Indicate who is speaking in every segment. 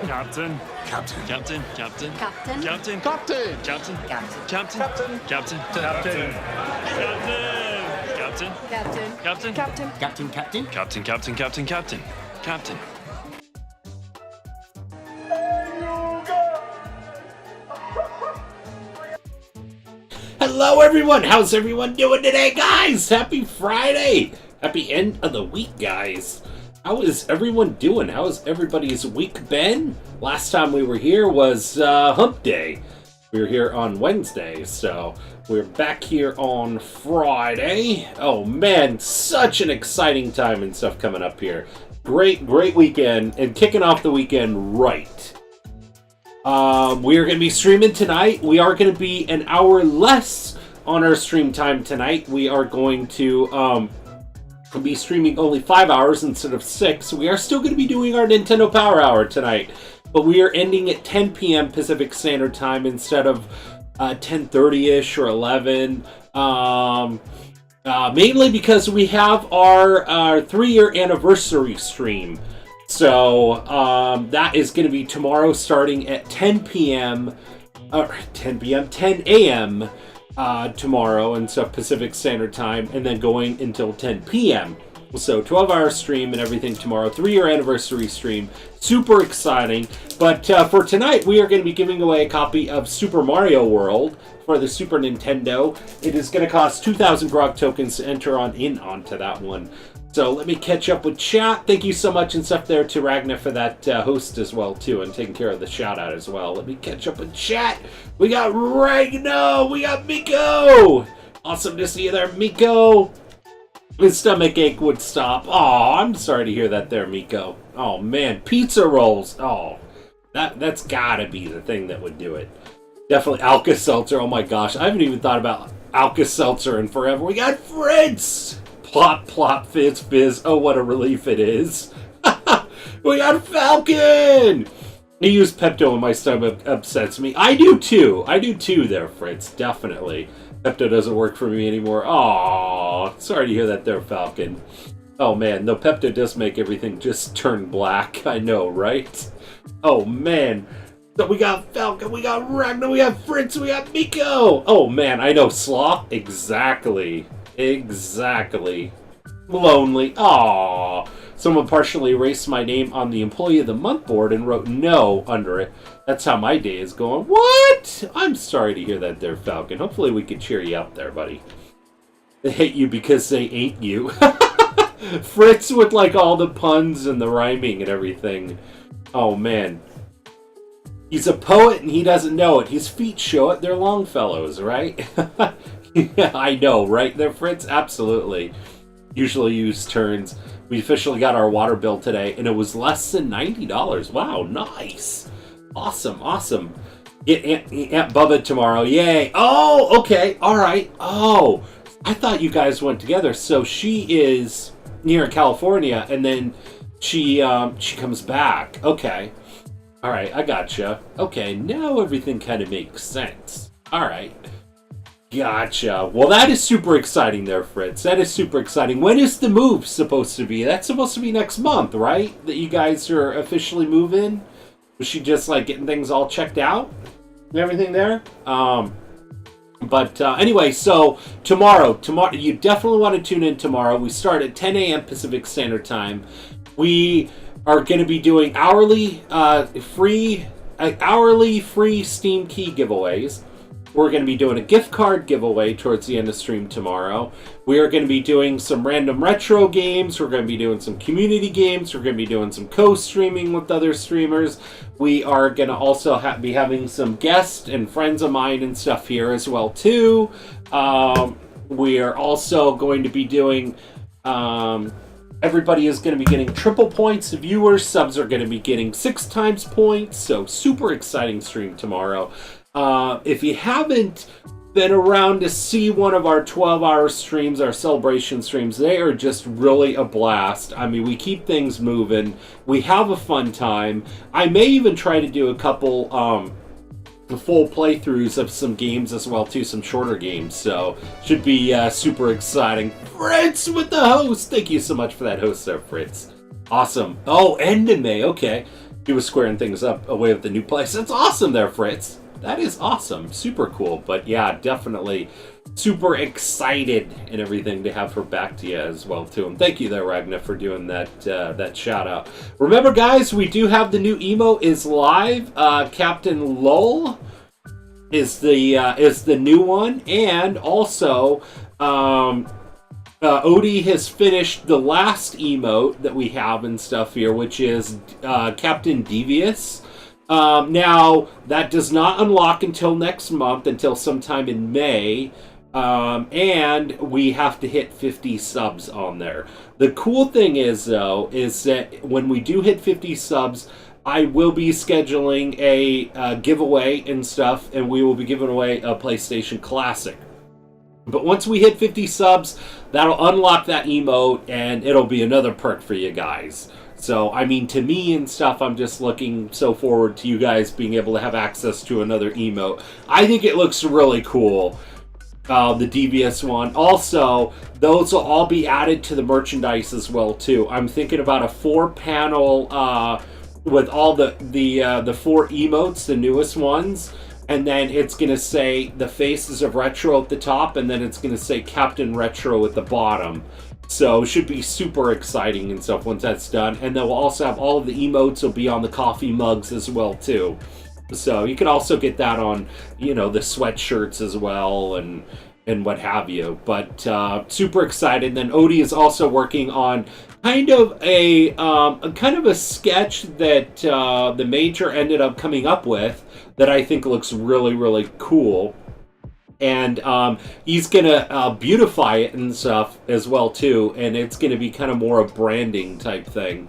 Speaker 1: Captain.
Speaker 2: Captain.
Speaker 1: Captain. Captain.
Speaker 3: Captain.
Speaker 1: Captain.
Speaker 2: Captain.
Speaker 1: Captain.
Speaker 3: Captain.
Speaker 1: Captain.
Speaker 2: Captain.
Speaker 1: Captain.
Speaker 2: Captain.
Speaker 1: Captain.
Speaker 3: Captain.
Speaker 1: Captain.
Speaker 3: Captain.
Speaker 4: Captain, Captain.
Speaker 1: Captain. Captain. Captain. Captain. Captain.
Speaker 4: Hello, everyone. How's everyone doing today, guys? Happy Friday. Happy end of the week, guys. How is everyone doing? How has everybody's week been? Last time we were here was Hump Day. We were here on Wednesday, so we're back here on Friday. Oh, man, such an exciting time and stuff coming up here. Great weekend, and kicking off the weekend right. We are going to be streaming tonight. We are going to be an hour less on our stream time tonight. We are going to be streaming only 5 hours instead of 6. We are still going to be doing our Nintendo Power Hour tonight, but we are ending at 10 p.m. Pacific Standard Time instead of 10:30ish or 11. Mainly because we have our 3-year anniversary stream. So, that is going to be tomorrow starting at 10 a.m. Tomorrow, and so Pacific Standard Time, and then going until 10 p.m. So, 12-hour stream and everything tomorrow, 3-year anniversary stream. Super exciting. But for tonight, we are going to be giving away a copy of Super Mario World for the Super Nintendo. It is going to cost 2,000 Grog tokens to enter onto that one. So let me catch up with chat. Thank you so much and stuff there to Ragnar for that host as well, too, and taking care of the shout out as well. Let me catch up with chat. We got Ragnar. We got Miko. Awesome to see you there, Miko. His stomach ache would stop. Oh, I'm sorry to hear that there, Miko. Oh, man. Pizza rolls. Oh, that's gotta be the thing that would do it. Definitely Alka-Seltzer. Oh, my gosh. I haven't even thought about Alka-Seltzer in forever. We got Fritz. Plop, plop, fizz, fizz. Oh, what a relief it is. We got Falcon! He used Pepto and my stomach upsets me. I do too there, Fritz. Definitely. Pepto doesn't work for me anymore. Aww. Sorry to hear that there, Falcon. Oh, man. No, Pepto does make everything just turn black. I know, right? Oh, man. So we got Falcon, we got Ragnar, we got Fritz, we got Miko! Oh, man. I know. Sloth? Exactly. Lonely. Aww. Someone partially erased my name on the Employee of the Month board and wrote no under it. That's how my day is going. What? I'm sorry to hear that there, Falcon. Hopefully we can cheer you up there, buddy. They hate you because they ain't you. Fritz with like all the puns and the rhyming and everything. Oh, man. He's a poet and he doesn't know it. His feet show it. They're Longfellows, right? Yeah, I know, right there, Fritz? Absolutely. Usually used turns. We officially got our water bill today, and it was less than $90. Wow, nice. Awesome. Get Aunt Bubba tomorrow. Yay. Oh, okay. All right. Oh, I thought you guys went together. So she is near California, and then she comes back. Okay. All right, I gotcha. Okay, now everything kind of makes sense. All right. Gotcha. Well, that is super exciting there, Fritz. That is super exciting. When is the move supposed to be? That's supposed to be next month, right? That you guys are officially moving? Was she just, like, getting things all checked out? And everything there? Anyway, so tomorrow, you definitely want to tune in tomorrow. We start at 10 a.m. Pacific Standard Time. We are going to be doing hourly free Steam key giveaways. We're going to be doing a gift card giveaway towards the end of stream tomorrow. We are going to be doing some random retro games. We're going to be doing some community games. We're going to be doing some co-streaming with other streamers. We are going to also be having some guests and friends of mine and stuff here as well, too. We are also going to be doing... everybody is going to be getting triple points. Viewers, subs are going to be getting 6 times points. So super exciting stream tomorrow. If you haven't been around to see one of our 12-hour streams, our celebration streams, they are just really a blast. I mean, we keep things moving. We have a fun time. I may even try to do a couple full playthroughs of some games as well, too, some shorter games. So, should be super exciting. Fritz with the host! Thank you so much for that host there, Fritz. Awesome. Oh, end of May. Okay. he was squaring things up away with the new place. That's awesome there, Fritz. That is awesome. Super cool. But yeah, definitely super excited and everything to have her back to you as well too. And thank you there, Ragna, for doing that that shout out. Remember, guys, we do have the new emo is live. Captain Lull is the new one, and also Odie has finished the last emote that we have and stuff here, which is Captain Devious. Now that does not unlock until next month, until sometime in May. And we have to hit 50 subs on there. The cool thing is, though, is that when we do hit 50 subs, I will be scheduling a giveaway and stuff, and we will be giving away a PlayStation Classic. But once we hit 50 subs, that'll unlock that emote, and it'll be another perk for you guys. So, I mean, to me and stuff, I'm just looking so forward to you guys being able to have access to another emote. I think it looks really cool. The Devious one. Also, those will all be added to the merchandise as well too. I'm thinking about a 4-panel with all the 4 emotes, the newest ones, and then it's gonna say the Faces of Retro at the top, and then it's gonna say Captain Retro at the bottom. So it should be super exciting and stuff once that's done. And then we'll also have all of the emotes will be on the coffee mugs as well too. So you can also get that on, the sweatshirts as well and what have you. But super excited. And then Odie is also working on kind of a sketch that the Major ended up coming up with that I think looks really, really cool. And he's gonna beautify it and stuff as well too. And it's gonna be kind of more a branding type thing.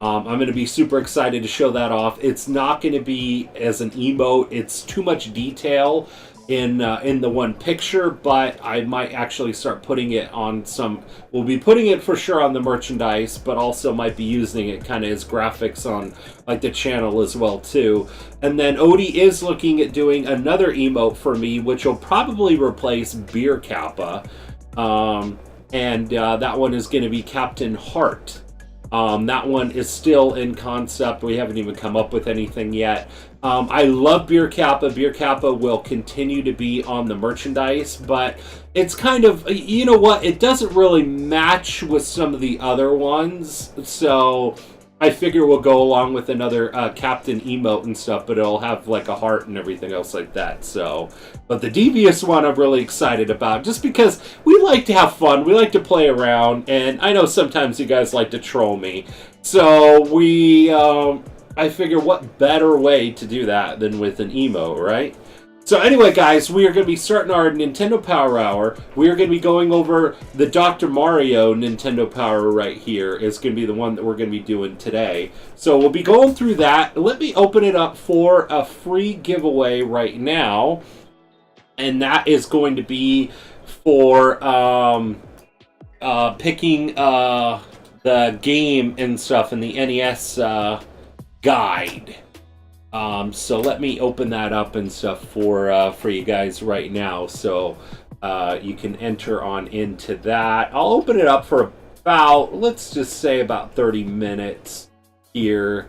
Speaker 4: I'm going to be super excited to show that off. It's not going to be as an emote. It's too much detail in the one picture, but I might actually start putting it on some... We'll be putting it for sure on the merchandise, but also might be using it kind of as graphics on like the channel as well too. And then Odie is looking at doing another emote for me, which will probably replace Beer Kappa. And that one is going to be Captain Heart. That one is still in concept. We haven't even come up with anything yet. I love Beer Kappa. Beer Kappa will continue to be on the merchandise, but it's kind of, you know what, it doesn't really match with some of the other ones, so I figure we'll go along with another Captain emote and stuff, but it'll have like a heart and everything else like that. So, but the Devious one I'm really excited about, just because we like to have fun, we like to play around, and I know sometimes you guys like to troll me. So I figure what better way to do that than with an emote, right? So anyway, guys, we are going to be starting our Nintendo Power Hour. We are going to be going over the Dr. Mario Nintendo Power right here. It's going to be the one that we're going to be doing today. So we'll be going through that. Let me open it up for a free giveaway right now. And that is going to be for picking the game and stuff in the NES guide. So let me open that up and stuff for you guys right now, so you can enter on into that. I'll open it up for about, let's just say about 30 minutes here.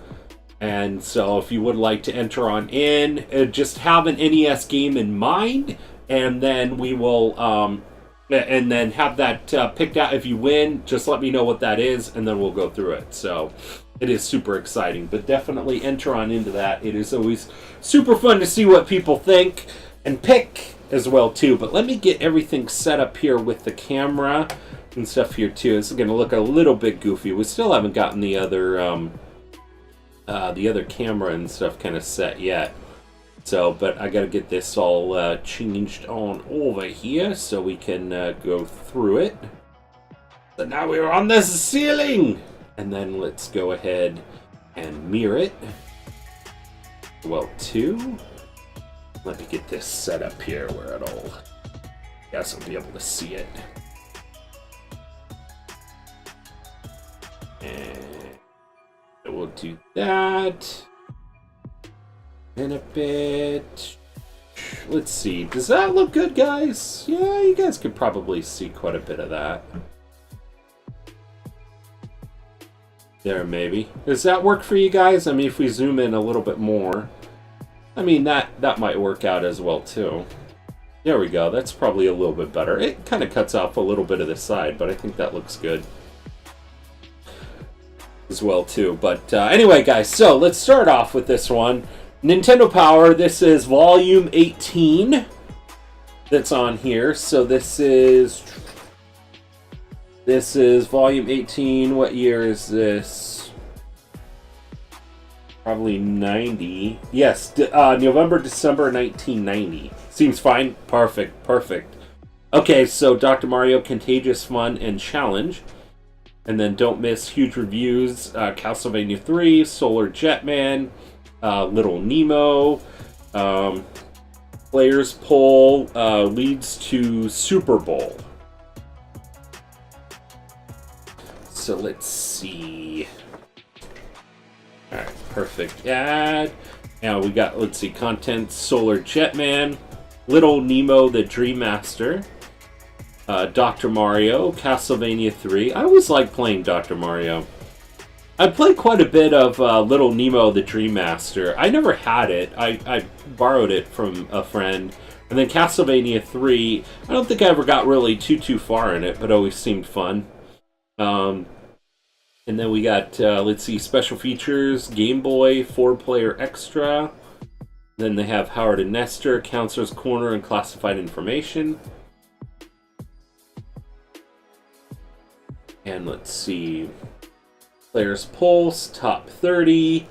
Speaker 4: And so if you would like to enter on in, just have an NES game in mind, and then we will and then have that picked out. If you win, just let me know what that is, and then we'll go through it. So it is super exciting, but definitely enter on into that. It is always super fun to see what people think and pick as well too. But let me get everything set up here with the camera and stuff here too. This is going to look a little bit goofy. We still haven't gotten the other camera and stuff kind of set yet. So, but I got to get this all changed on over here so we can go through it. So now we're on the ceiling! And then let's go ahead and mirror it. Well, too. Let me get this set up here where it'll... Yes, I'll be able to see it. And we'll do that. In a bit. Let's see. Does that look good, guys? Yeah, you guys could probably see quite a bit of that. there, maybe. Does that work for you guys? I mean, if we zoom in a little bit more, I mean, that might work out as well, too. There we go. That's probably a little bit better. It kind of cuts off a little bit of the side, but I think that looks good as well, too. But anyway, guys, so let's start off with this one. Nintendo Power, this is volume 18 that's on here. So this is volume 18. What year is this? Probably 90. Yes, November, December 1990. Seems fine. Perfect. Okay, so Dr. Mario, Contagious Fun and Challenge. And then don't miss huge reviews. Castlevania 3, Solar Jetman, Little Nemo. Players poll leads to Super Bowl. So let's see. Alright, perfect ad. Now we got, let's see, content, Solar Jetman, Little Nemo the Dream Master, Dr. Mario, Castlevania 3. I always like playing Dr. Mario. I played quite a bit of Little Nemo the Dream Master. I never had it. I borrowed it from a friend. And then Castlevania 3, I don't think I ever got really too far in it, but always seemed fun. And then we got, let's see, special features, Game Boy, 4-player extra. Then they have Howard and Nestor, Counselor's Corner, and classified information. And let's see, Players Pulse, Top 30,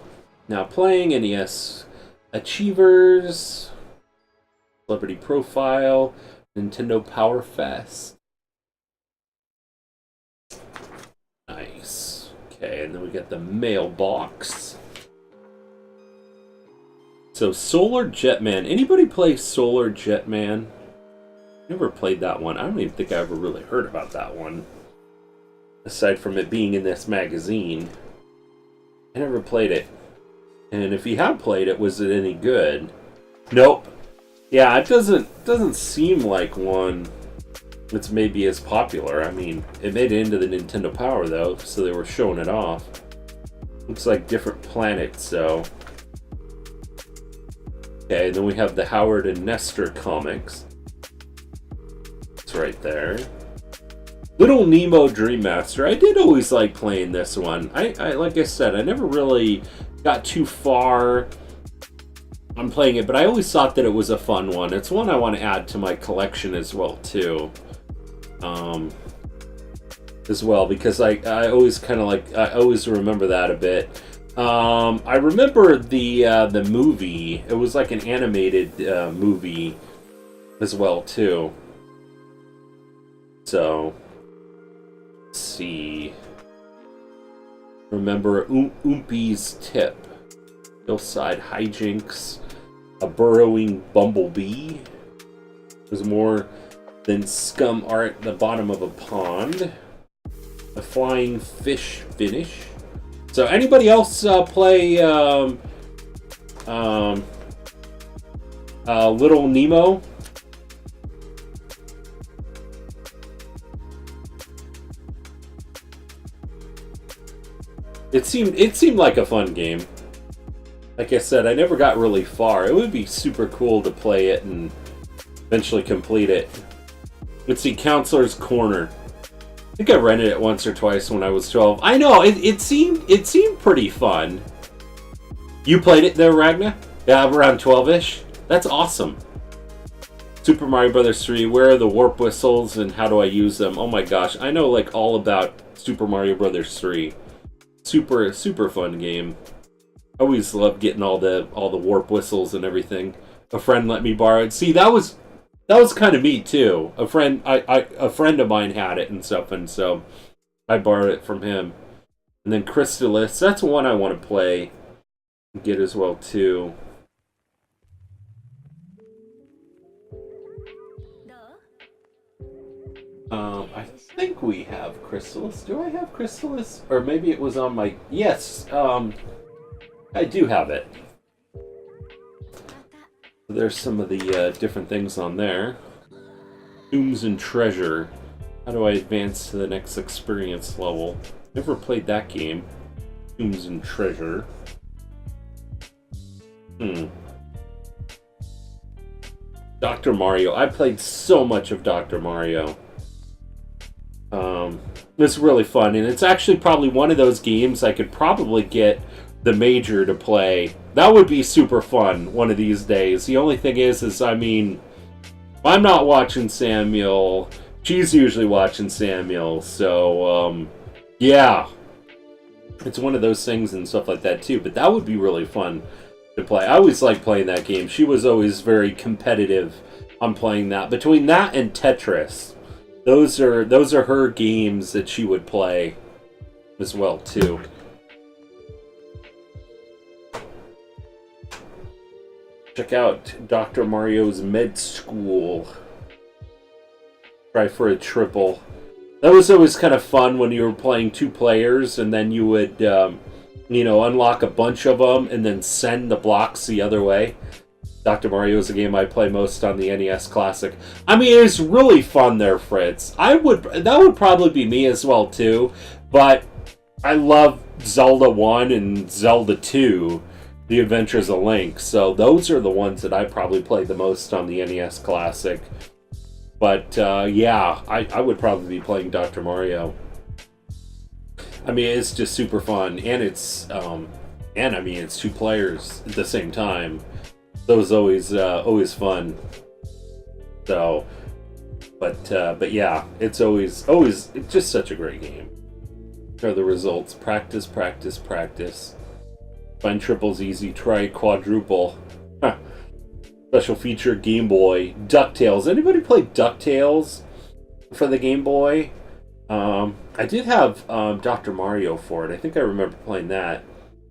Speaker 4: Now Playing, NES Achievers, Celebrity Profile, Nintendo Power Fest. Nice. Okay, and then we got the mailbox. So Solar Jetman. Anybody play Solar Jetman? Never played that one. I don't even think I ever really heard about that one. Aside from it being in this magazine. I never played it. And if you have played it, was it any good? Nope. Yeah, it doesn't seem like one that's maybe as popular. I mean, it made it into the Nintendo Power though, so they were showing it off. Looks like different planets, so. Okay, then we have the Howard and Nestor comics. It's right there. Little Nemo Dream Master. I did always like playing this one. I like I said, I never really got too far on playing it, but I always thought that it was a fun one. It's one I want to add to my collection as well, too. As well, because I always kind of like, I always remember that a bit. I remember the movie. It was like an animated movie as well, too. So, let's see. Remember Oompy's Tip, Hillside Hijinks, a burrowing bumblebee. There's more than scum art at the bottom of a pond. A flying fish finish. So anybody else play Little Nemo? It seemed like a fun game. Like I said, I never got really far. It would be super cool to play it and eventually complete it. Let's see, Counselor's Corner. I think I rented it once or twice when I was 12. I know, it seemed pretty fun. You played it there, Ragna? Yeah, around 12-ish? That's awesome. Super Mario Bros. 3, where are the warp whistles and how do I use them? Oh my gosh, I know like all about Super Mario Bros. 3. Super fun game. I always loved getting all the warp whistles and everything. A friend let me borrow it. See, that was kind of me too. A friend of mine had it and stuff, and so I borrowed it from him. And then Crystalis, that's one I want to play and get as well too. I think we have Crystalis. Do I have Crystalis? Or maybe it was on my... Yes, I do have it. There's some of the different things on there. Tombs and Treasure. How do I advance to the next experience level? Never played that game. Tombs and Treasure. Dr. Mario. I played so much of Dr. Mario. It's really fun, and it's actually probably one of those games I could probably get the Major to play. That would be super fun one of these days. The only thing is I mean, I'm not watching Samuel. She's usually watching Samuel, so, yeah. It's one of those things and stuff like that, too, but that would be really fun to play. I always liked playing that game. She was always very competitive on playing that. Between that and Tetris, those are her games that she would play as well, too. Check out Dr. Mario's Med School. Try for a triple. That was always kind of fun when you were playing 2 players, and then you would, unlock a bunch of them and then send the blocks the other way. Dr. Mario is a game I play most on the NES Classic. I mean, it's really fun there, Fritz. That would probably be me as well, too. But I love Zelda 1 and Zelda 2, The Adventures of Link. So those are the ones that I probably play the most on the NES Classic. But, yeah, I would probably be playing Dr. Mario. I mean, it's just super fun. And it's, it's 2 players at the same time. That was always fun. So, but yeah, it's just such a great game. Here are the results. Practice, practice, practice. Find triples easy. Try quadruple. Huh. Special feature Game Boy. DuckTales. Anybody play DuckTales for the Game Boy? I did have Dr. Mario for it. I think I remember playing that.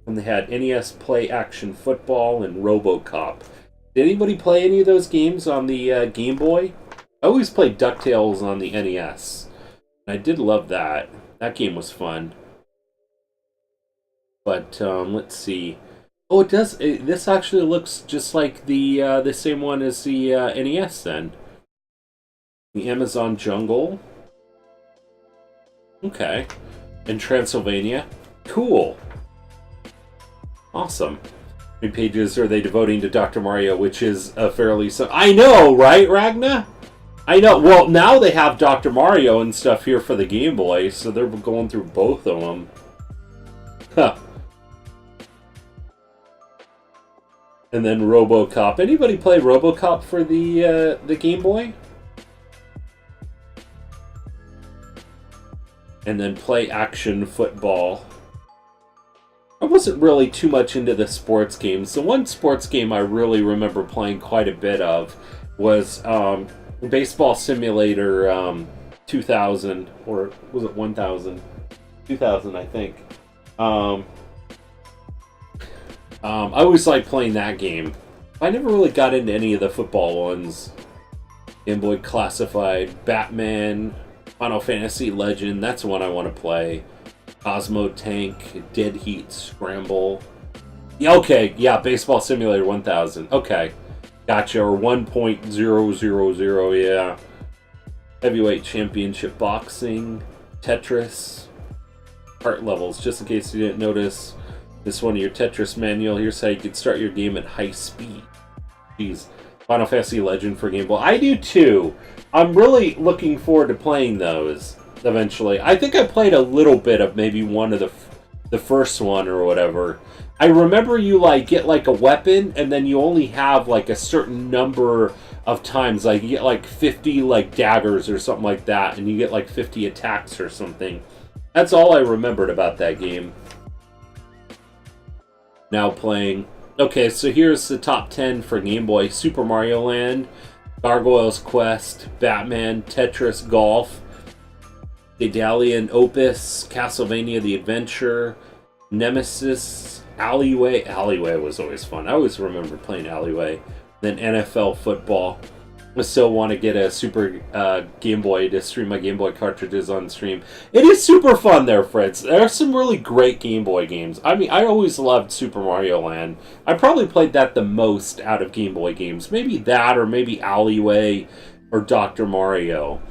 Speaker 4: And they had NES Play Action Football and RoboCop. Did anybody play any of those games on the Game Boy? I always played DuckTales on the NES. And I did love that. That game was fun. But let's see. Oh, it does. This actually looks just like the same one as the NES then. The Amazon Jungle. Okay. In Transylvania. Cool. Awesome. How many pages are they devoting to Dr. Mario, which is a fairly... I know, right, Ragna? I know. Well, now they have Dr. Mario and stuff here for the Game Boy, so they're going through both of them. Huh. And then RoboCop. Anybody play RoboCop for the Game Boy? And then Play Action Football. I wasn't really too much into the sports games. The one sports game I really remember playing quite a bit of was Baseball Simulator 2000, or was it 1000? 2000, I think. I always liked playing that game. I never really got into any of the football ones. Game Boy Classified, Batman, Final Fantasy Legend, that's the one I want to play. Cosmo Tank, Dead Heat Scramble. Yeah, okay, yeah, Baseball Simulator 1000. Okay, gotcha. Or 1.000, yeah. Heavyweight Championship Boxing, Tetris, Heart Levels. Just in case you didn't notice, this is one of your Tetris manual. Here's how you can start your game at high speed. Jeez. Final Fantasy Legend for Game Boy. I do too. I'm really looking forward to playing those eventually. I think I played a little bit of maybe one of the first one or whatever. I remember you get a weapon and then you only have a certain number of times. You get 50 daggers or something like that, and you get 50 attacks or something. That's all I remembered about that game. Now playing. Okay, so here's the top 10 for Game Boy. Super Mario Land, Gargoyle's Quest, Batman, Tetris Golf, Daedalian Opus, Castlevania The Adventure, Nemesis, Alleyway. Alleyway was always fun. I always remember playing Alleyway. Then NFL Football. I still want to get a Super Game Boy to stream my Game Boy cartridges on stream. It is super fun there, Fritz. There are some really great Game Boy games. I mean, I always loved Super Mario Land. I probably played that the most out of Game Boy games. Maybe that, or maybe Alleyway, or Dr. Mario.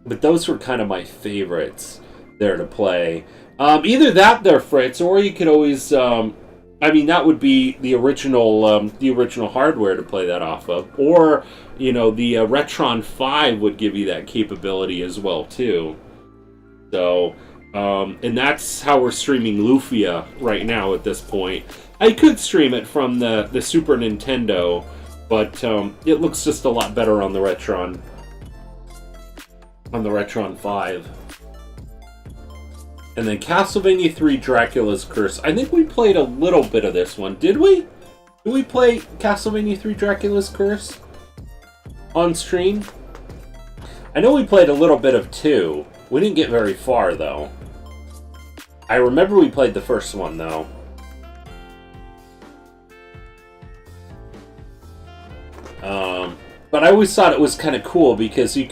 Speaker 4: But those were kind of my favorites there to play. Either that there, Fritz, or you could always... I mean, that would be the original hardware to play that off of. Or, the Retron 5 would give you that capability as well, too. So, and that's how we're streaming Lufia right now at this point. I could stream it from the Super Nintendo, but it looks just a lot better on the Retron 5. And then Castlevania 3 Dracula's Curse. I think we played a little bit of this one. Did we? Did we play Castlevania 3 Dracula's Curse on stream? I know we played a little bit of 2. We didn't get very far, though. I remember we played the first one, though. But I always thought it was kind of cool because I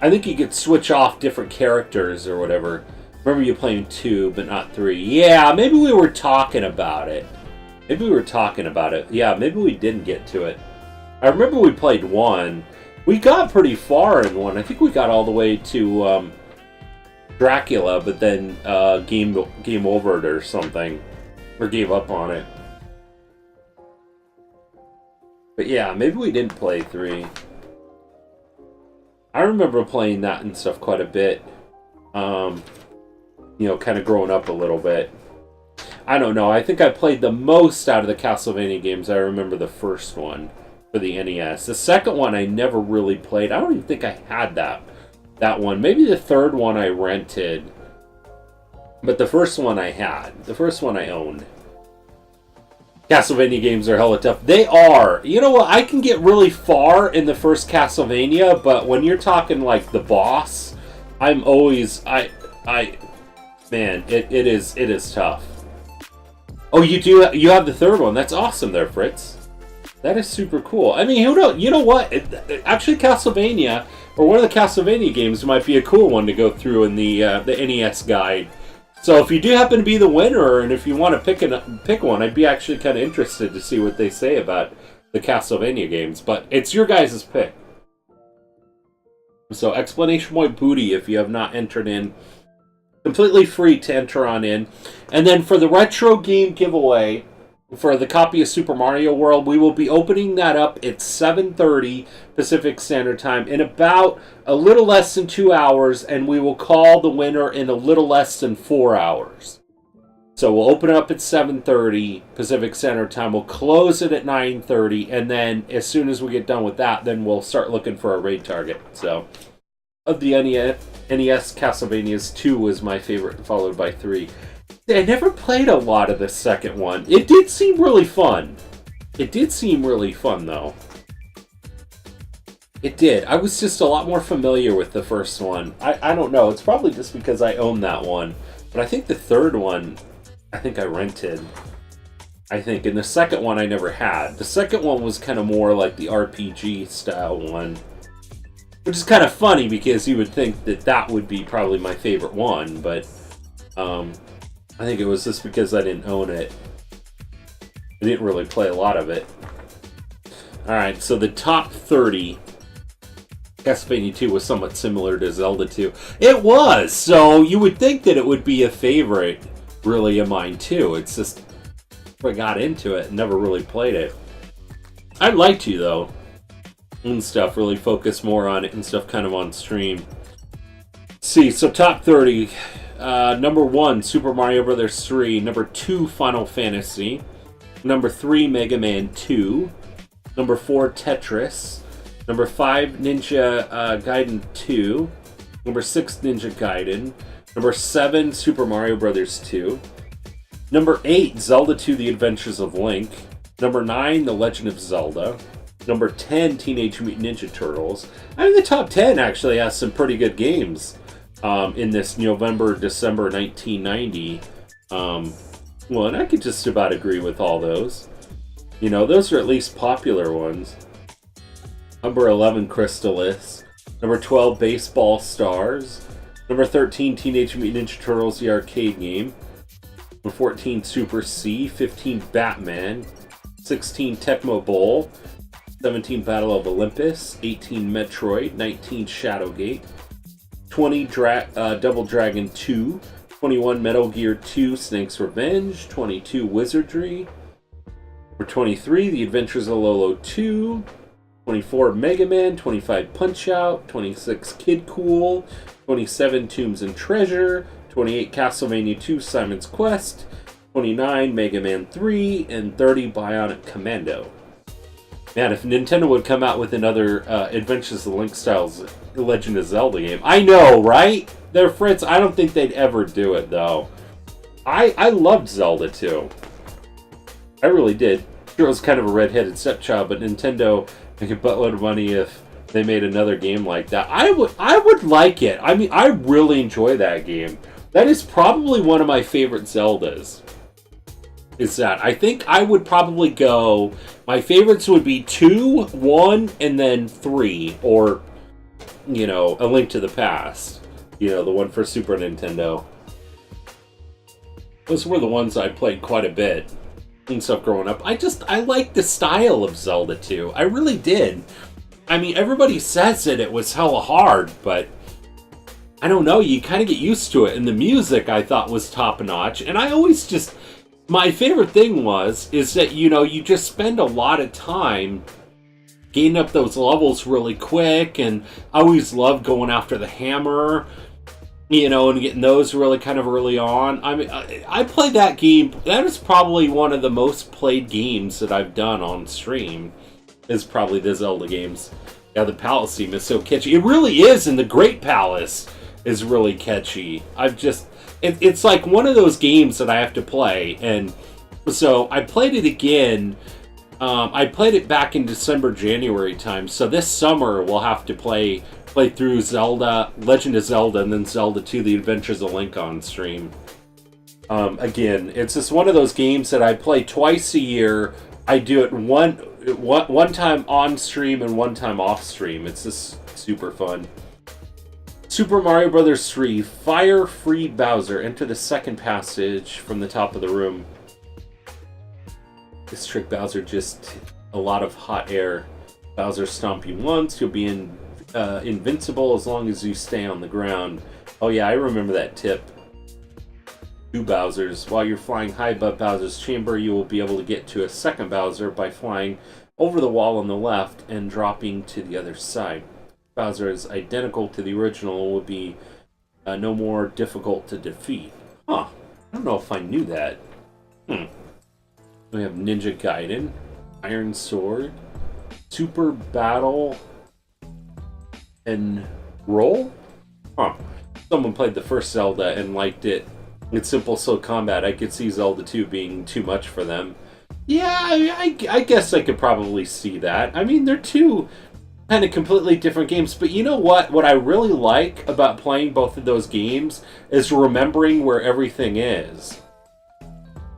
Speaker 4: think you could switch off different characters or whatever. Remember you playing 2, but not 3. Yeah, maybe we were talking about it. Yeah, maybe we didn't get to it. I remember we played 1. We got pretty far in 1. I think we got all the way to Dracula, but then game over it or something. Or gave up on it. But yeah, maybe we didn't play 3. I remember playing that and stuff quite a bit. Kind of growing up a little bit. I don't know. I think I played the most out of the Castlevania games. I remember the first one for the NES. The second one I never really played. I don't even think I had that one. Maybe the third one I rented. But the first one I had. The first one I owned. Castlevania games are hella tough. They are. You know what? I can get really far in the first Castlevania, but when you're talking like the boss, I'm always... Man, it is tough. Oh, you have the third one. That's awesome there, Fritz. That is super cool. I mean, you know what? Actually, Castlevania, or one of the Castlevania games might be a cool one to go through in the NES guide. So if you do happen to be the winner, and if you want to pick one, I'd be actually kind of interested to see what they say about the Castlevania games. But it's your guys' pick. So exclamation point booty if you have not entered in. Completely free to enter on in. And then for the retro game giveaway, for the copy of Super Mario World, we will be opening that up at 7:30 Pacific Standard Time in about a little less than 2 hours, and we will call the winner in a little less than 4 hours. So we'll open it up at 7:30 Pacific Standard Time. We'll close it at 9:30, and then as soon as we get done with that, then we'll start looking for a raid target. So, of the NES Castlevanias, 2 was my favorite, followed by 3. I never played a lot of the second one. It did seem really fun. Though. It did. I was just a lot more familiar with the first one. I don't know. It's probably just because I own that one. But I think the third one, I think I rented. And the second one I never had. The second one was kind of more like the RPG style one. Which is kind of funny because you would think that would be probably my favorite one. But I think it was just because I didn't own it. I didn't really play a lot of it. Alright, so the top 30... Castlevania 2 was somewhat similar to Zelda 2. It was! So you would think that it would be a favorite, really, of mine too. It's just... I got into it and never really played it. I'd like to, though. And stuff, really focus more on it and stuff kind of on stream. See, so top 30... number 1, Super Mario Bros. 3. Number 2, Final Fantasy. Number 3, Mega Man 2. Number 4, Tetris. Number 5, Ninja Gaiden 2. Number 6, Ninja Gaiden. Number 7, Super Mario Bros. 2. Number 8, Zelda 2, The Adventures of Link. Number 9, The Legend of Zelda. Number 10, Teenage Mutant Ninja Turtles. I mean, the top 10 actually has some pretty good games. In this November-December 1990. Well, and I could just about agree with all those. You know, those are at least popular ones. Number 11, Crystalis. Number 12, Baseball Stars. Number 13, Teenage Mutant Ninja Turtles, the arcade game. Number 14, Super C. 15, Batman. 16, Tecmo Bowl. 17, Battle of Olympus. 18, Metroid. 19, Shadowgate. 20, Double Dragon 2. 21, Metal Gear 2, Snake's Revenge. 22, Wizardry. Number 23, The Adventures of Lolo 2. 24, Mega Man. 25, Punch-Out. 26, Kid Cool. 27, Tombs and Treasure. 28, Castlevania 2, Simon's Quest. 29, Mega Man 3. And 30, Bionic Commando. Man, if Nintendo would come out with another Adventures of Link styles Legend of Zelda game. I know, right? They're Fritz. I don't think they'd ever do it, though. I loved Zelda 2. I really did. Sure, it was kind of a red-headed stepchild, but Nintendo make a buttload of money if they made another game like that. I would like it. I mean, I really enjoy that game. That is probably one of my favorite Zeldas. Is that I think I would probably go. My favorites would be 2, 1, and then 3, or A Link to the Past. The one for Super Nintendo. Those were the ones I played quite a bit and stuff growing up. I like the style of Zelda 2. I really did. I mean, everybody says that it was hella hard, but I don't know. You kind of get used to it, and the music I thought was top notch. And I always just. My favorite thing is that, you just spend a lot of time getting up those levels really quick, and I always loved going after the hammer, and getting those really kind of early on. I mean, I played that game. That is probably one of the most played games that I've done on stream, is probably the Zelda games. Yeah, the Palace theme is so catchy. It really is, and the Great Palace is really catchy. It's like one of those games that I have to play, and so I played it again. I played it back in December, January time, so this summer we'll have to play through Zelda, Legend of Zelda, and then Zelda 2, The Adventures of Link on stream. Again, it's just one of those games that I play twice a year. I do it one time on stream and one time off stream. It's just super fun. Super Mario Bros. 3, Fire Free Bowser. Enter the second passage from the top of the room. This trick Bowser just a lot of hot air. Bowser stomp you once, you'll be invincible as long as you stay on the ground. Oh yeah, I remember that tip. 2 Bowsers. While you're flying high above Bowser's chamber, you will be able to get to a second Bowser by flying over the wall on the left and dropping to the other side. Bowser is identical to the original and would be no more difficult to defeat. Huh. I don't know if I knew that. We have Ninja Gaiden, Iron Sword, Super Battle, and Roll? Huh. Someone played the first Zelda and liked it. It's simple, slow combat. I could see Zelda 2 being too much for them. Yeah, I guess I could probably see that. I mean, they're two kind of completely different games, but you know what I really like about playing both of those games is remembering where everything is.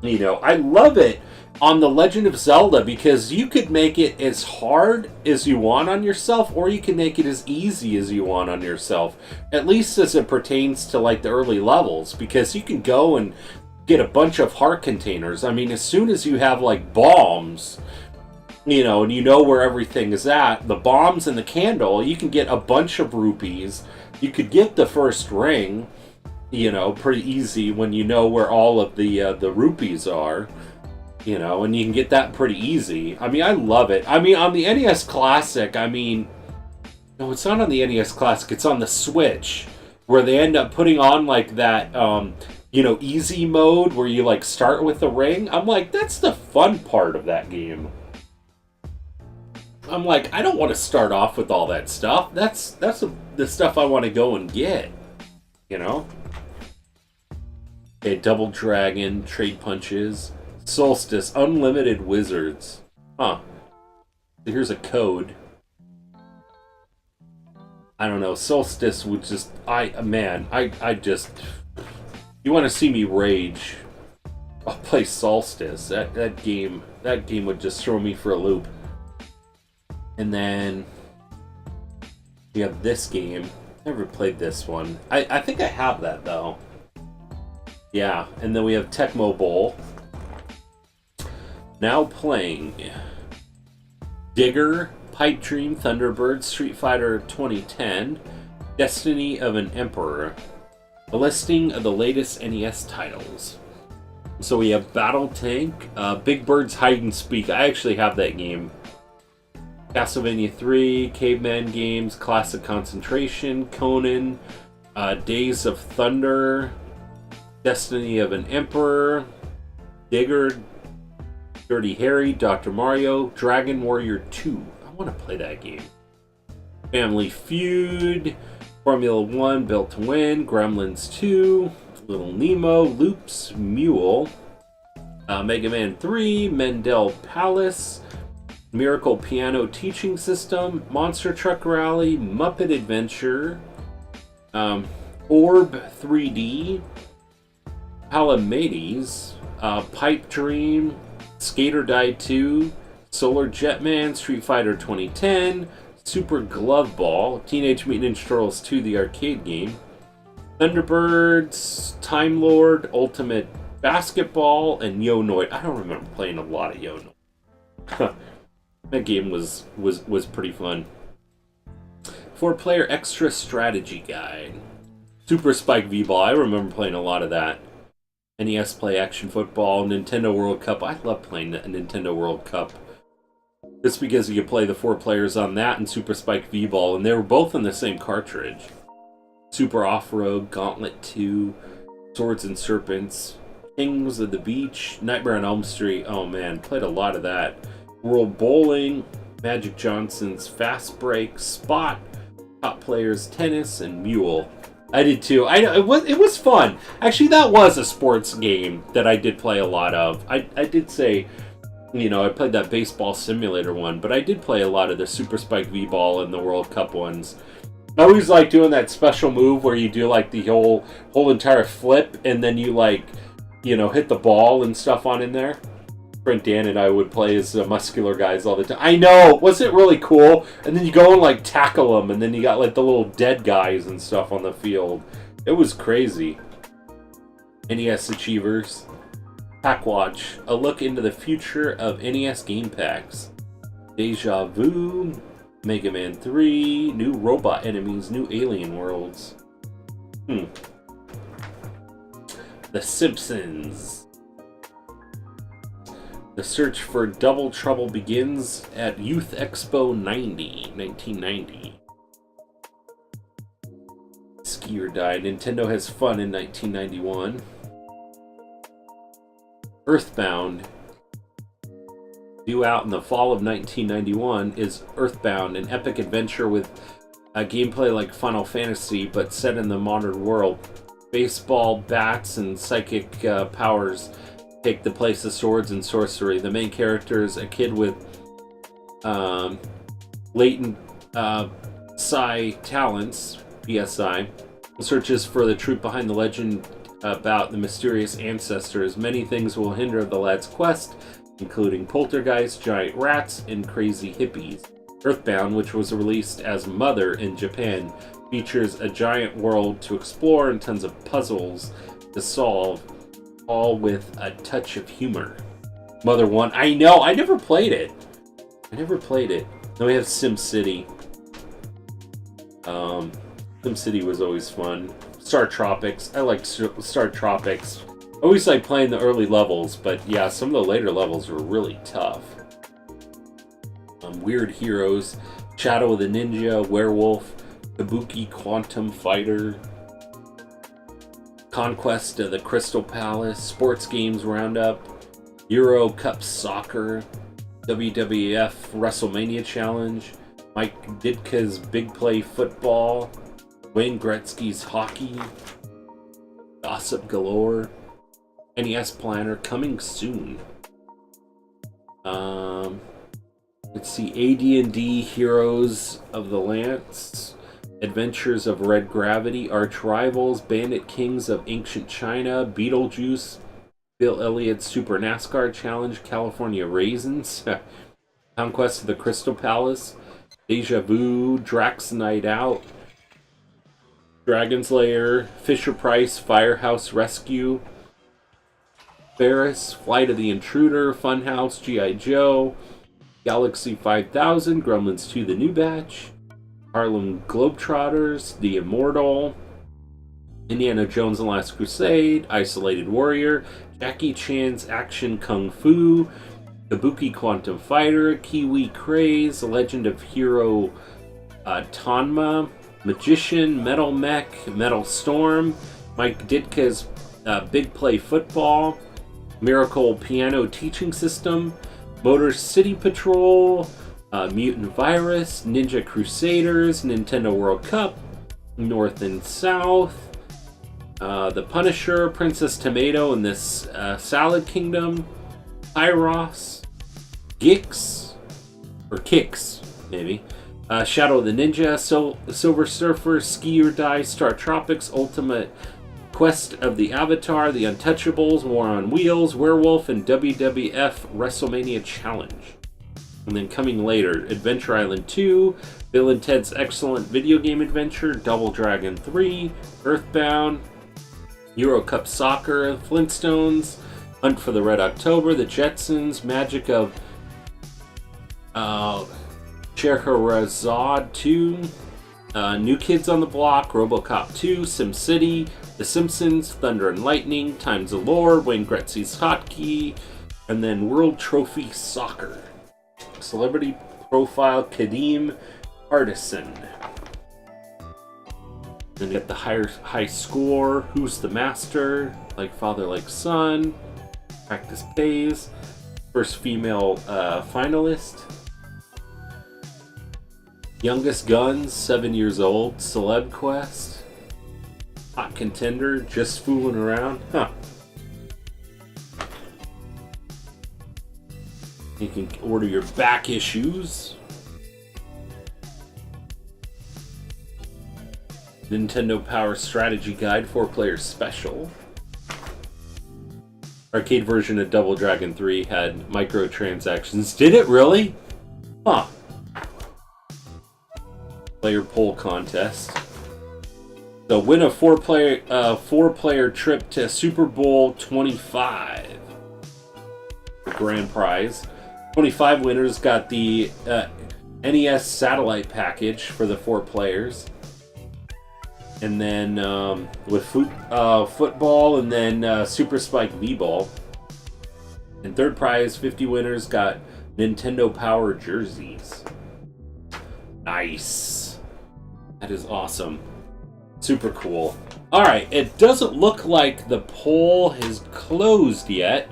Speaker 4: I love it on The Legend of Zelda because you could make it as hard as you want on yourself, or you can make it as easy as you want on yourself, at least as it pertains to like the early levels, because you can go and get a bunch of heart containers. I mean, as soon as you have like bombs, and you know where everything is at, the bombs and the candle, you can get a bunch of rupees. You could get the first ring, pretty easy when you know where all of the rupees are, and you can get that pretty easy. I mean, I love it. I mean, on the NES Classic, no, it's not on the NES Classic, it's on the Switch, where they end up putting on like that, easy mode where you like start with the ring. I'm like, that's the fun part of that game. I'm like, I don't want to start off with all that stuff. That's the stuff I want to go and get, Okay, Double Dragon, Trade Punches, Solstice, Unlimited Wizards. Huh. Here's a code. I don't know. Solstice would just... I just... You want to see me rage? I'll play Solstice. That game would just throw me for a loop. And then we have this game. Never played this one. I think I have that though. Yeah, and then we have Tecmo Bowl. Now playing Digger, Pipe Dream, Thunderbird, Street Fighter 2010, Destiny of an Emperor. A listing of the latest NES titles. So we have Battle Tank, Big Bird's Hide and Speak. I actually have that game. Castlevania 3, Caveman Games, Classic Concentration, Conan, Days of Thunder, Destiny of an Emperor, Digger, Dirty Harry, Dr. Mario, Dragon Warrior 2. I want to play that game. Family Feud, Formula 1, Built to Win, Gremlins 2, Little Nemo, Loops, Mule, Mega Man 3, Mendel Palace, Miracle Piano Teaching System, Monster Truck Rally, Muppet Adventure, Orb 3D, Palamedes, Pipe Dream, Skater Die 2, Solar Jetman, Street Fighter 2010, Super Glove Ball, Teenage Mutant Ninja Turtles 2, the arcade game, Thunderbirds, Time Lord, Ultimate Basketball, and Yo Noid. I don't remember playing a lot of Yo Noid. That game was pretty fun. 4-player extra strategy guide. Super Spike V-Ball. I remember playing a lot of that. NES Play Action Football, Nintendo World Cup. I love playing the Nintendo World Cup. Just because you could play the 4 players on that and Super Spike V-Ball, and they were both on the same cartridge. Super Off-Road, Gauntlet 2, Swords and Serpents, Kings of the Beach, Nightmare on Elm Street. Oh man, played a lot of that. World Bowling, Magic Johnson's Fast Break, Spot, Top Players Tennis, and Mule. I did too. It was fun. Actually, that was a sports game that I did play a lot of. I did say, you know, I played that baseball simulator one, but I did play a lot of the Super Spike V-Ball and the World Cup ones. I always like doing that special move where you do like the whole entire flip and then you like, you know, hit the ball and stuff on in there. Friend Dan and I would play as muscular guys all the time. I know, wasn't it really cool? And then you go and like tackle them and then you got like the little dead guys and stuff on the field. It was crazy. NES Achievers. Pack Watch, a look into the future of NES game packs. Deja Vu, Mega Man 3, new robot enemies, new alien worlds. The Simpsons. The search for Double Trouble begins at Youth Expo 1990. Ski or Die, Nintendo has fun in 1991. Earthbound, due out in the fall of 1991, is Earthbound, an epic adventure with a gameplay like Final Fantasy, but set in the modern world. Baseball, bats, and psychic powers take the place of swords and sorcery. The main character is a kid with latent psi talents, PSI, searches for the truth behind the legend about the mysterious ancestors. Many things will hinder the lad's quest, including poltergeists, giant rats, and crazy hippies. Earthbound, which was released as Mother in Japan, features a giant world to explore and tons of puzzles to solve, all with a touch of humor. Mother 1, I know, I never played it. Then we have SimCity. SimCity was always fun. Star Tropics. I like Star Tropics. I always like playing the early levels, but yeah, some of the later levels were really tough. Weird Heroes, Shadow of the Ninja, Werewolf, Kabuki Quantum Fighter, Conquest of the Crystal Palace, Sports Games Roundup, Euro Cup Soccer, WWF WrestleMania Challenge, Mike Ditka's Big Play Football, Wayne Gretzky's Hockey, Gossip Galore, NES Planner coming soon. Let's see, AD&D Heroes of the Lance, Adventures of Red Gravity, Arch Rivals, Bandit Kings of Ancient China, Beetlejuice, Bill Elliott's Super NASCAR Challenge, California Raisins, Conquest of the Crystal Palace, Deja Vu, Drax Night Out, Dragon's Lair, Fisher-Price, Firehouse Rescue, Ferris, Flight of the Intruder, Funhouse, G.I. Joe, Galaxy 5000, Gremlins 2 The New Batch, Harlem Globetrotters, The Immortal, Indiana Jones and the Last Crusade, Isolated Warrior, Jackie Chan's Action Kung Fu, Kabuki Quantum Fighter, Kiwi Craze, The Legend of Hero Tonma, Magician, Metal Mech, Metal Storm, Mike Ditka's Big Play Football, Miracle Piano Teaching System, Motor City Patrol, Mutant Virus, Ninja Crusaders, Nintendo World Cup, North and South, The Punisher, Princess Tomato and this Salad Kingdom, Hyros, Gix, or Kix, maybe, Shadow of the Ninja, Silver Surfer, Ski or Die, Star Tropics, Ultimate Quest of the Avatar, The Untouchables, War on Wheels, Werewolf, and WWF WrestleMania Challenge. And then coming later, Adventure Island 2, Bill and Ted's Excellent Video Game Adventure, Double Dragon 3, Earthbound, Euro Cup Soccer, Flintstones, Hunt for the Red October, The Jetsons, Magic of Scheherazade 2, New Kids on the Block, RoboCop 2, SimCity, The Simpsons, Thunder and Lightning, Times of Lore, Wayne Gretzky's Hockey, and then World Trophy Soccer. Celebrity Profile, Kadeem Artisan. Then you get the high score, Who's the Master, Like Father, Like Son, Practice Pays, First Female Finalist, Youngest Guns, 7 years old, Celeb Quest, Hot Contender, Just Fooling Around, You can order your back issues. Nintendo Power Strategy Guide 4-player special. Arcade version of Double Dragon 3 had microtransactions. Did it really? Huh. Player poll contest. So win a four-player trip to Super Bowl 25. Grand prize. 25 winners got the NES satellite package for the 4 players. And then with football and then Super Spike V-Ball. And third prize, 50 winners got Nintendo Power jerseys. Nice. That is awesome. Super cool. Alright, it doesn't look like the poll has closed yet.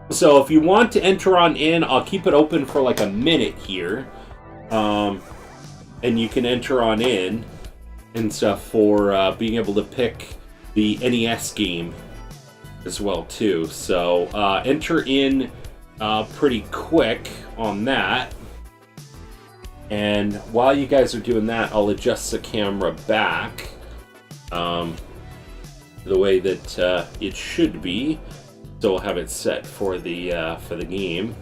Speaker 4: So if you want to enter on in, I'll keep it open for like a minute here. And you can enter on in and stuff for being able to pick the NES game as well too. So enter in pretty quick on that. And while you guys are doing that, I'll adjust the camera back the way that it should be. So we'll have it set for the game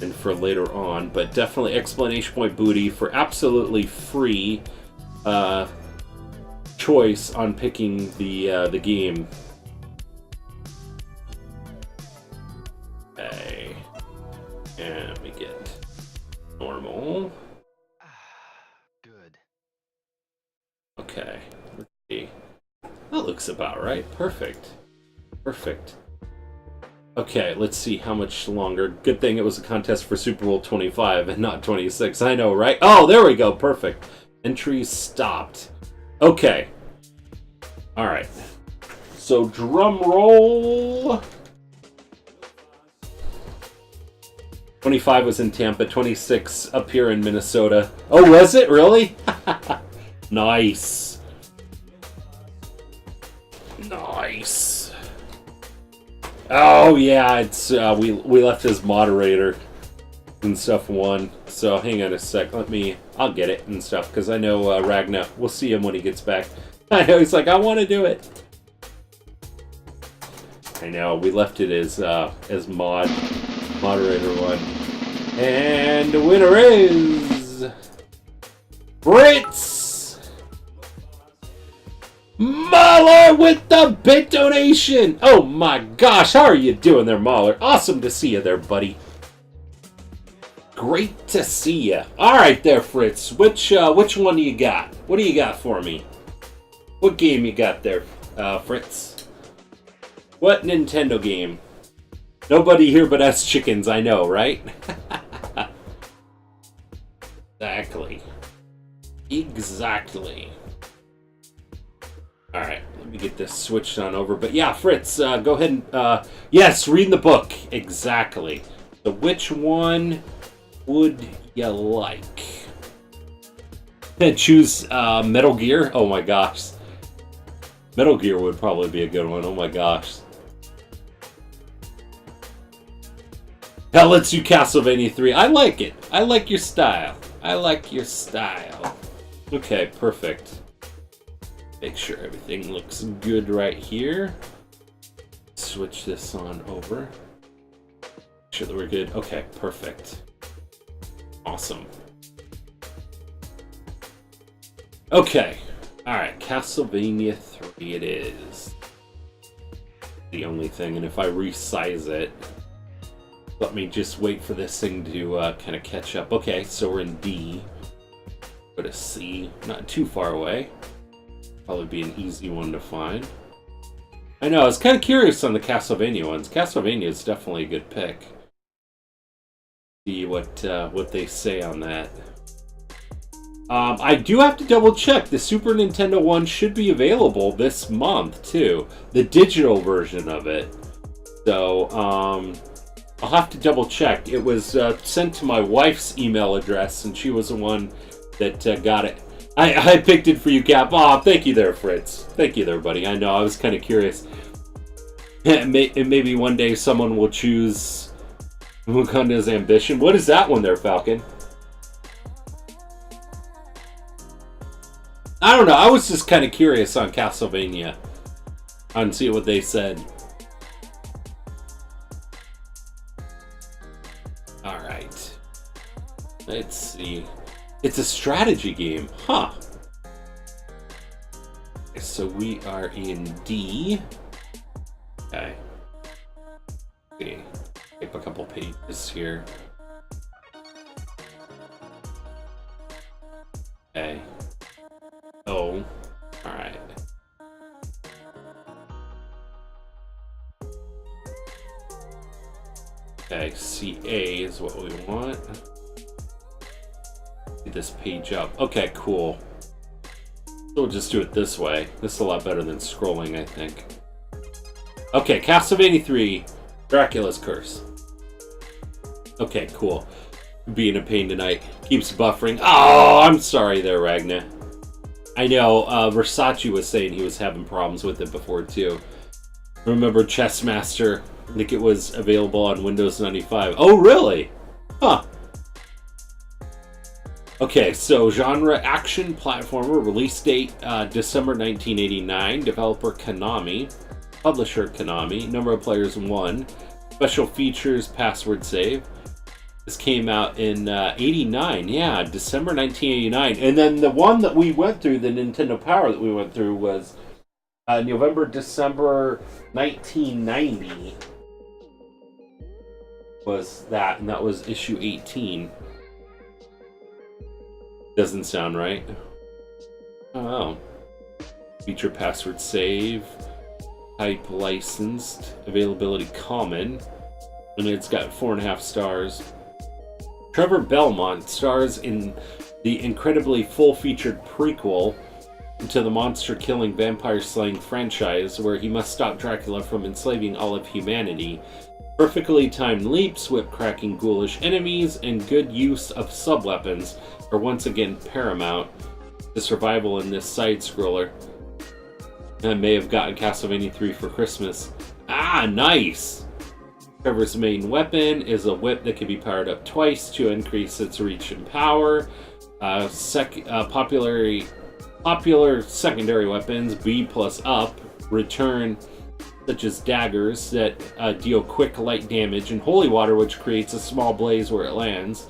Speaker 4: and for later on. But definitely Explanation Point Booty for absolutely free choice on picking the game. Okay, and let me get normal.
Speaker 2: Good.
Speaker 4: Okay, let's see. That looks about right. Perfect. Perfect. Okay, let's see how much longer. Good thing it was a contest for Super Bowl 25 and not 26. I know, right? Oh, there we go. Perfect. Entries stopped. Okay. All right. So drum roll. 25 was in Tampa. 26 up here in Minnesota. Oh, was it? Really? Nice. Nice. Oh yeah, it's we left as moderator and stuff won. So hang on a sec. I'll get it and stuff because I know Ragnar. We'll see him when he gets back. I know he's like, I want to do it. I know we left it as moderator one, and the winner is Fritz Mahler with the bit donation. Oh my gosh, how are you doing there, Mahler? Awesome to see you there, buddy. Great to see you. All right, there, Fritz. Which one do you got? What do you got for me? What game you got there, Fritz? What Nintendo game? Nobody here but us chickens, I know, right? Exactly. Exactly. Alright, let me get this switched on over. But yeah, Fritz, go ahead and... yes, reading the book. Exactly. So which one would you like? Choose Metal Gear? Oh my gosh. Metal Gear would probably be a good one. Oh my gosh. That lets you Castlevania 3. I like it. I like your style. I like your style. Okay, perfect. Make sure everything looks good right here. Switch this on over. Make sure that we're good. Okay, perfect. Awesome. Okay. Alright, Castlevania 3 it is. The only thing, and if I resize it, let me just wait for this thing to kind of catch up. Okay, so we're in D. Go to C. Not too far away. Probably be an easy one to find. I know, I was kind of curious on the Castlevania ones. Castlevania is definitely a good pick. See what they say on that. I do have to double check. The Super Nintendo one should be available this month too. The digital version of it. So, I'll have to double check. It was sent to my wife's email address, and she was the one that got it. I picked it for you, Cap. Aw, thank you there, Fritz. Thank you there, buddy. I know, I was kind of curious. Maybe one day someone will choose Wakanda's Ambition. What is that one there, Falcon? I don't know. I was just kind of curious on Castlevania. And see what they said. Alright. Let's see. It's a strategy game. Huh. So we are in D. Okay. Okay. Skip a couple pages here. Okay. Oh. Alright. Okay, CA is what we want. Get this page up. Okay, cool. So we'll just do it this way. This is a lot better than scrolling, I think. Okay, Castlevania 3, Dracula's Curse. Okay, cool. Being a pain tonight. Keeps buffering. Oh, I'm sorry there, Ragna. I know, Versace was saying he was having problems with it before, too. Remember Chessmaster? I think it was available on Windows 95. Oh, really? Huh. Okay, so genre action platformer, release date December 1989, developer Konami, publisher Konami, number of players 1, special features password save. This came out in 89, yeah, December 1989. And then the one that we went through, the Nintendo Power that we went through, was November, December 1990 was that, and that was issue 18. Doesn't sound right. Oh. Feature password save. Type licensed. Availability common. And it's got 4.5 stars. Trevor Belmont stars in the incredibly full-featured prequel to the monster-killing, vampire-slaying franchise, where he must stop Dracula from enslaving all of humanity. Perfectly timed leaps, whip-cracking ghoulish enemies, and good use of sub-weapons are once again paramount to survival in this side-scroller. I may have gotten Castlevania 3 for Christmas. Ah, nice! Trevor's main weapon is a whip that can be powered up twice to increase its reach and power. Popular secondary weapons, B plus up, return, such as daggers that deal quick light damage, and holy water, which creates a small blaze where it lands.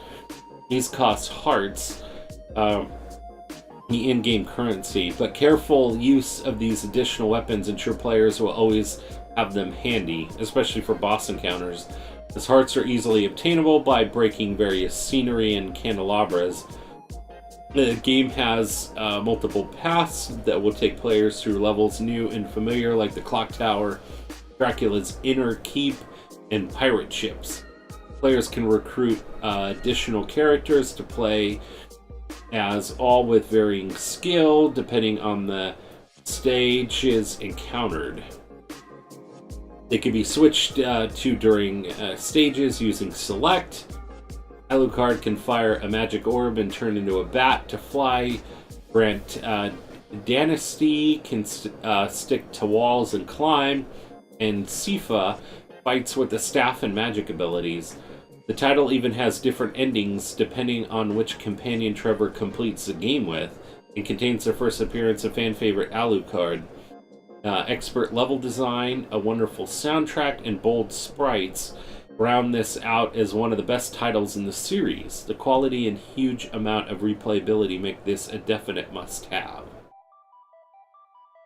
Speaker 4: These cost hearts, the in-game currency, but careful use of these additional weapons ensure players will always have them handy, especially for boss encounters, as hearts are easily obtainable by breaking various scenery and candelabras. The game has multiple paths that will take players through levels new and familiar, like the Clock Tower, Dracula's Inner Keep, and pirate ships. Players can recruit additional characters to play as, all with varying skill depending on the stages encountered. They can be switched to during stages using Select. Alucard can fire a magic orb and turn into a bat to fly. Grant Dynasty can stick to walls and climb. And Sifa fights with the staff and magic abilities. The title even has different endings depending on which companion Trevor completes the game with, and contains the first appearance of fan favorite Alucard. Expert level design, a wonderful soundtrack, and bold sprites round this out as one of the best titles in the series. The quality and huge amount of replayability make this a definite must-have.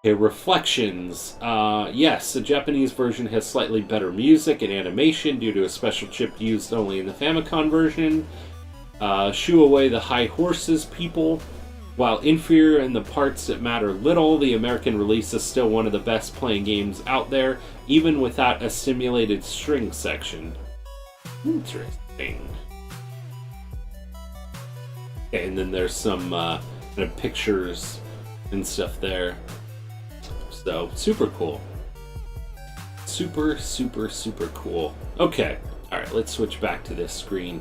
Speaker 4: Okay, reflections. Yes, the Japanese version has slightly better music and animation due to a special chip used only in the Famicom version. Shoo away the high horses, people. While inferior in the parts that matter little, the American release is still one of the best playing games out there, even without a simulated string section. Interesting. Okay, and then there's some kind of pictures and stuff there. So, super cool. Super, super, super cool. Okay, alright, let's switch back to this screen.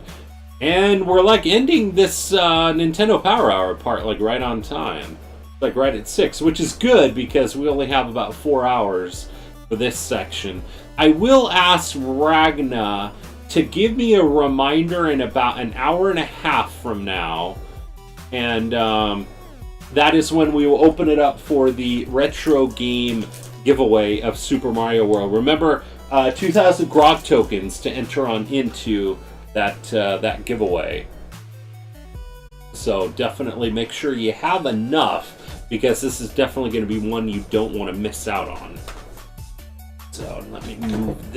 Speaker 4: And we're like ending this Nintendo Power Hour part like right on time. Like right at 6, which is good because we only have about 4 hours for this section. I will ask Ragna to give me a reminder in about an hour and a half from now. And that is when we will open it up for the retro game giveaway of Super Mario World. Remember, 2,000 Grog tokens to enter on into that giveaway. So definitely make sure you have enough, because this is definitely going to be one you don't want to miss out on. So let me move this.